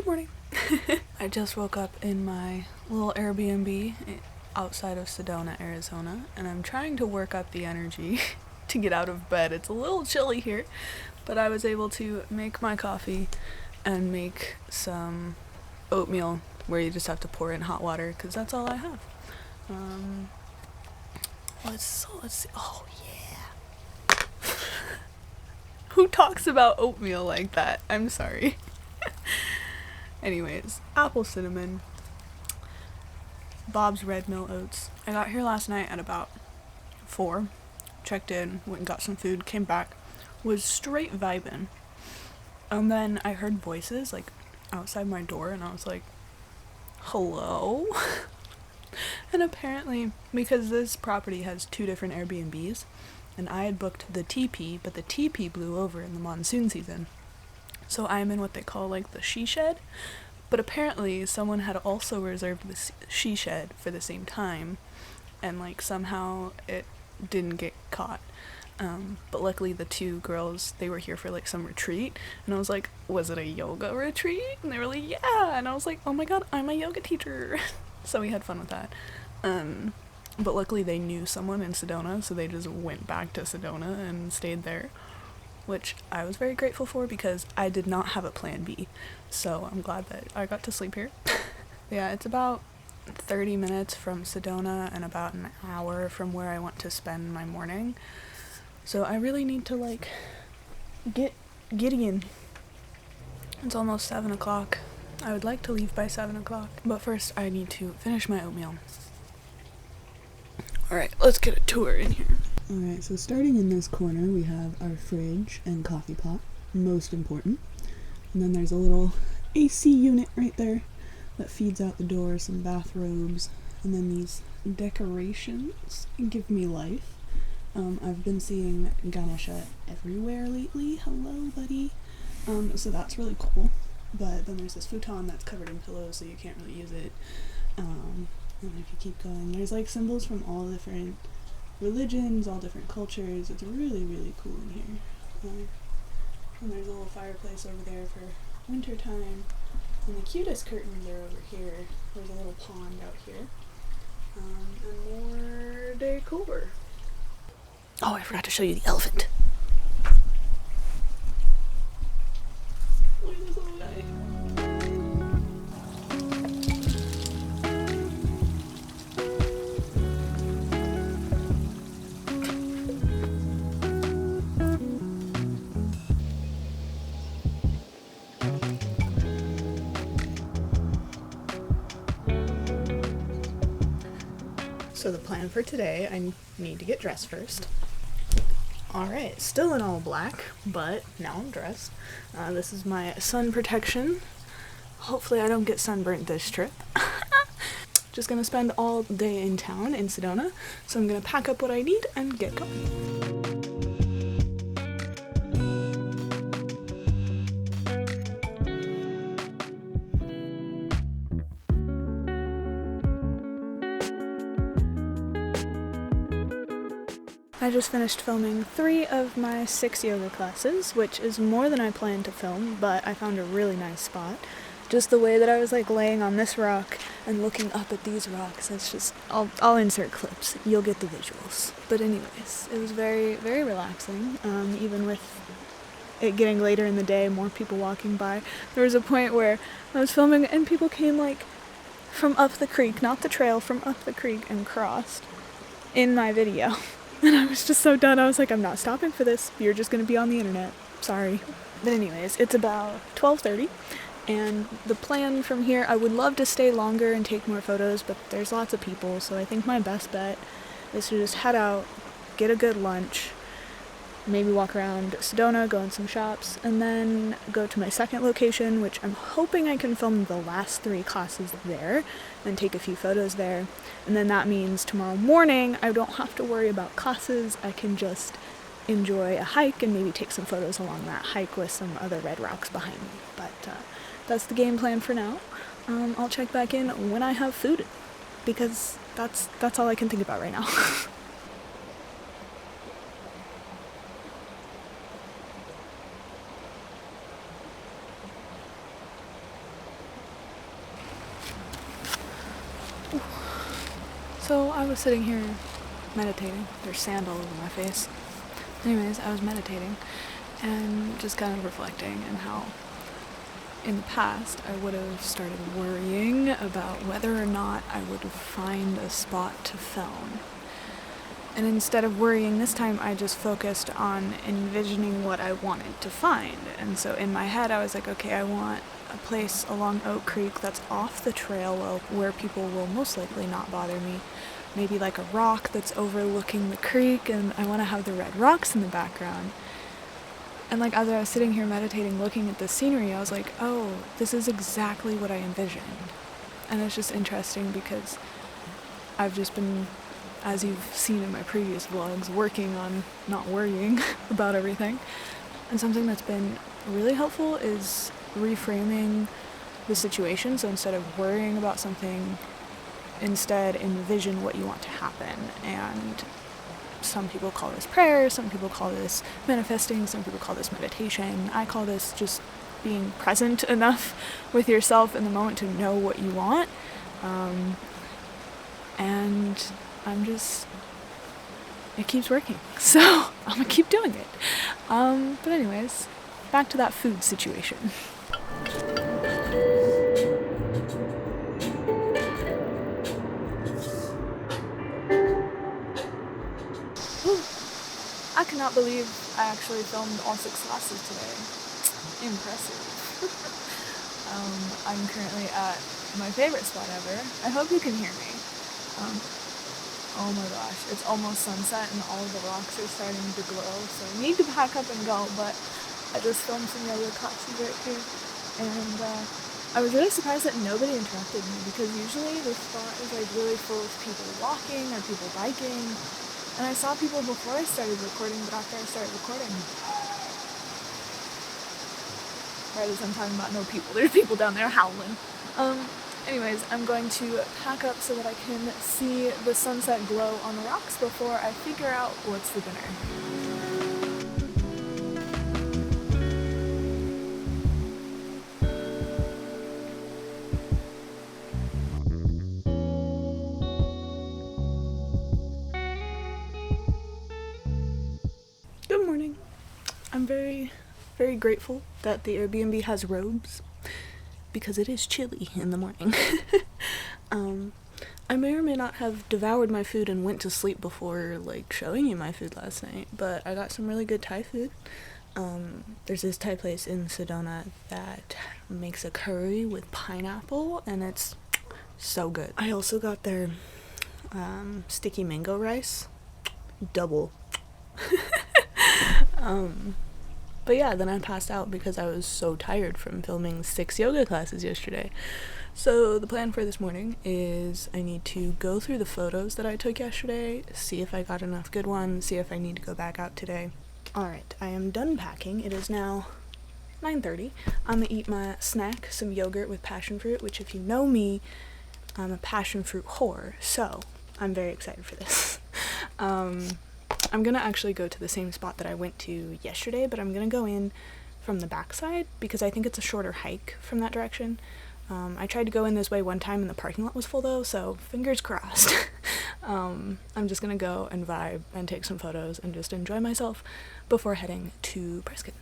morning. I just woke up in my little Airbnb outside of Sedona, Arizona, and I'm trying to work up the energy to get out of bed. It's a little chilly here, but I was able to make my coffee and make some oatmeal where you just have to pour in hot water because that's all I have. Let's see. Oh yeah. Who talks about oatmeal like that? I'm sorry. Anyways, apple cinnamon, Bob's red mill oats. I got here last night at about 4, checked in, went and got some food, came back, was straight vibing. And then I heard voices like outside my door and I was like, hello? And apparently, because this property has 2 different Airbnbs, and I had booked the TP, but the TP blew over in the monsoon season. So I'm in what they call like the she shed, but apparently someone had also reserved the she shed for the same time, and like somehow it didn't get caught. But luckily the 2 girls, they were here for like some retreat, and I was like, was it a yoga retreat? And they were like, yeah, and I was like, oh my god, I'm a yoga teacher. So we had fun with that. But luckily they knew someone in Sedona, so they just went back to Sedona and stayed there, which I was very grateful for because I did not have a plan B, so I'm glad that I got to sleep here. Yeah, it's about 30 minutes from Sedona and about an hour from where I want to spend my morning, so I really need to like get in. It's almost 7 o'clock. I would like to leave by 7 o'clock, but first I need to finish my oatmeal. Alright, let's get a tour in here. Alright, so starting in this corner, we have our fridge and coffee pot, most important. And then there's a little AC unit right there that feeds out the door, some bathrobes, and then these decorations give me life. I've been seeing Ganesha everywhere lately. Hello, buddy. So that's really cool. But then there's this futon that's covered in pillows, so you can't really use it. And if you keep going, there's like symbols from all different religions, all different cultures. It's really, really cool in here. And there's a little fireplace over there for winter time. And the cutest curtains are over here. There's a little pond out here. And more decor. Oh, I forgot to show you the elephant. Look at this little guy. So the plan for today, I need to get dressed first. Alright, still in all black, but now I'm dressed. This is my sun protection. Hopefully I don't get sunburnt this trip. Just gonna spend all day in town in Sedona, so I'm gonna pack up what I need and get going. I just finished filming 3 of my 6 yoga classes, which is more than I planned to film, but I found a really nice spot. Just the way that I was like laying on this rock and looking up at these rocks, it's just, I'll insert clips, you'll get the visuals. But anyways, it was very, very relaxing, even with it getting later in the day, more people walking by. There was a point where I was filming and people came like from up the creek, not the trail, from up the creek and crossed in my video. And I was just so done. I was like, I'm not stopping for this. You're just going to be on the internet. Sorry. But anyways, it's about 12:30. And the plan from here, I would love to stay longer and take more photos, but there's lots of people. So I think my best bet is to just head out, get a good lunch, maybe walk around Sedona, go in some shops, and then go to my second location, which I'm hoping I can film the last 3 classes there and take a few photos there. And then that means tomorrow morning I don't have to worry about classes. I can just enjoy a hike and maybe take some photos along that hike with some other red rocks behind me. But that's the game plan for now. I'll check back in when I have food, because that's all I can think about right now. So I was sitting here meditating. There's sand all over my face. Anyways, I was meditating and just kind of reflecting on how in the past I would have started worrying about whether or not I would find a spot to film. And instead of worrying this time, I just focused on envisioning what I wanted to find. And so in my head, I was like, okay, I want a place along Oak Creek that's off the trail where people will most likely not bother me. Maybe like a rock that's overlooking the creek, and I want to have the red rocks in the background. And like as I was sitting here meditating, looking at the scenery, I was like, oh, this is exactly what I envisioned. And it's just interesting because I've just been, as you've seen in my previous vlogs, working on not worrying about everything. And something that's been really helpful is reframing the situation. So instead of worrying about something, instead envision what you want to happen. And some people call this prayer, some people call this manifesting, some people call this meditation. I call this just being present enough with yourself in the moment to know what you want. And it keeps working. So I'm gonna keep doing it. But anyways, back to that food situation. I cannot believe I actually filmed all 6 classes today. Impressive. I'm currently at my favorite spot ever. I hope you can hear me. Oh my gosh, it's almost sunset and all of the rocks are starting to glow, so I need to pack up and go, but I just filmed some yoga classes right here, and I was really surprised that nobody interrupted me, because usually this spot is like really full of people walking or people biking. And I saw people before I started recording, but after I started recording, right as I'm talking about no people, there's people down there howling. Anyways, I'm going to pack up so that I can see the sunset glow on the rocks before I figure out what's for dinner. Good morning. I'm very, very grateful that the Airbnb has robes because it is chilly in the morning. I may or may not have devoured my food and went to sleep before showing you my food last night, but I got some really good Thai food. There's this Thai place in Sedona that makes a curry with pineapple, and it's so good. I also got their sticky mango rice. Double. But yeah, then I passed out because I was so tired from filming 6 yoga classes yesterday. So the plan for this morning is I need to go through the photos that I took yesterday, see if I got enough good ones, see if I need to go back out today. Alright, I am done packing. It is now 9:30. I'm gonna eat my snack, some yogurt with passion fruit, which if you know me, I'm a passion fruit whore, so I'm very excited for this. I'm gonna actually go to the same spot that I went to yesterday, but I'm gonna go in from the backside because I think it's a shorter hike from that direction. I tried to go in this way one time and the parking lot was full though, so fingers crossed. I'm just gonna go and vibe and take some photos and just enjoy myself before heading to Prescott.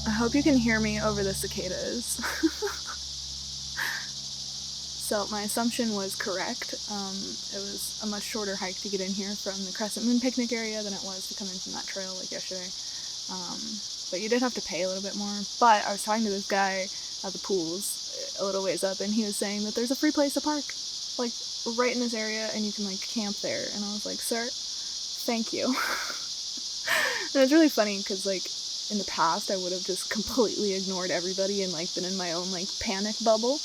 I hope you can hear me over the cicadas. So my assumption was correct. It was a much shorter hike to get in here from the Crescent Moon picnic area than it was to come in from that trail like yesterday. But you did have to pay a little bit more. But I was talking to this guy at the pools a little ways up, and he was saying that there's a free place to park, right in this area, and you can camp there. And I was like, sir, thank you. And it's really funny because in the past I would have just completely ignored everybody and been in my own panic bubble.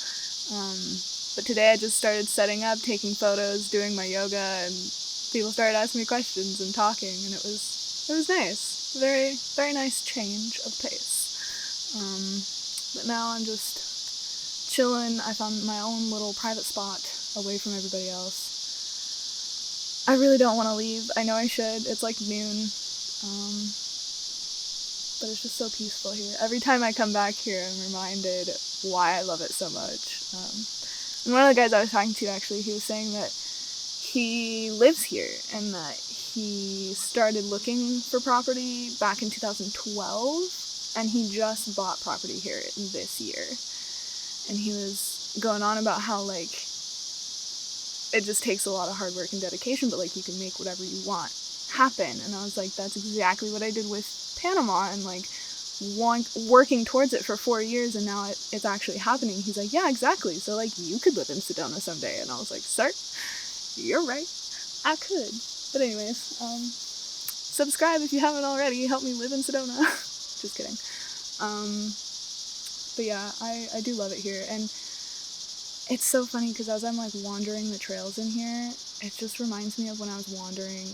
But today I just started setting up, taking photos, doing my yoga, and people started asking me questions and talking, and it was nice. Very, very nice change of pace. But now I'm just chilling. I found my own little private spot away from everybody else. I really don't want to leave. I know I should. It's noon. but it's just so peaceful here. Every time I come back here, I'm reminded why I love it so much. And one of the guys I was talking to, actually, he was saying that he lives here and that he started looking for property back in 2012, and he just bought property here this year. And he was going on about how, like, it just takes a lot of hard work and dedication, but, like, you can make whatever you want happen. And I was like, that's exactly what I did with Panama, and, like, working towards it for 4 years, and now it's actually happening. He's like, yeah, exactly. So, like, you could live in Sedona someday. And I was like, sir, you're right. I could. But anyways, subscribe if you haven't already. Help me live in Sedona. Just kidding. But yeah, I do love it here. And it's so funny because as I'm, like, wandering the trails in here, it just reminds me of when I was wandering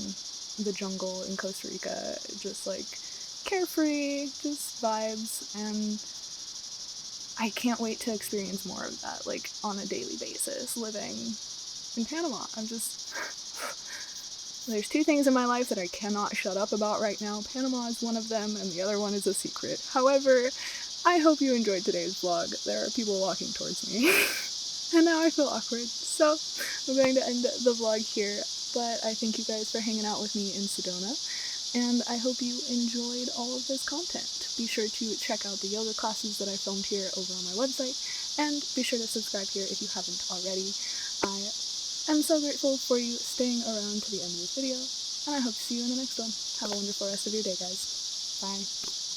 the jungle in Costa Rica. Just, like, carefree, just vibes. And I can't wait to experience more of that, like, on a daily basis, living in Panama. I'm just... There's 2 things in my life that I cannot shut up about right now. Panama is one of them, and the other one is a secret. However, I hope you enjoyed today's vlog. There are people walking towards me. And now I feel awkward. So, I'm going to end the vlog here, but I thank you guys for hanging out with me in Sedona, and I hope you enjoyed all of this content. Be sure to check out the yoga classes that I filmed here over on my website, and be sure to subscribe here if you haven't already. I'm so grateful for you staying around to the end of this video, and I hope to see you in the next one. Have a wonderful rest of your day, guys. Bye.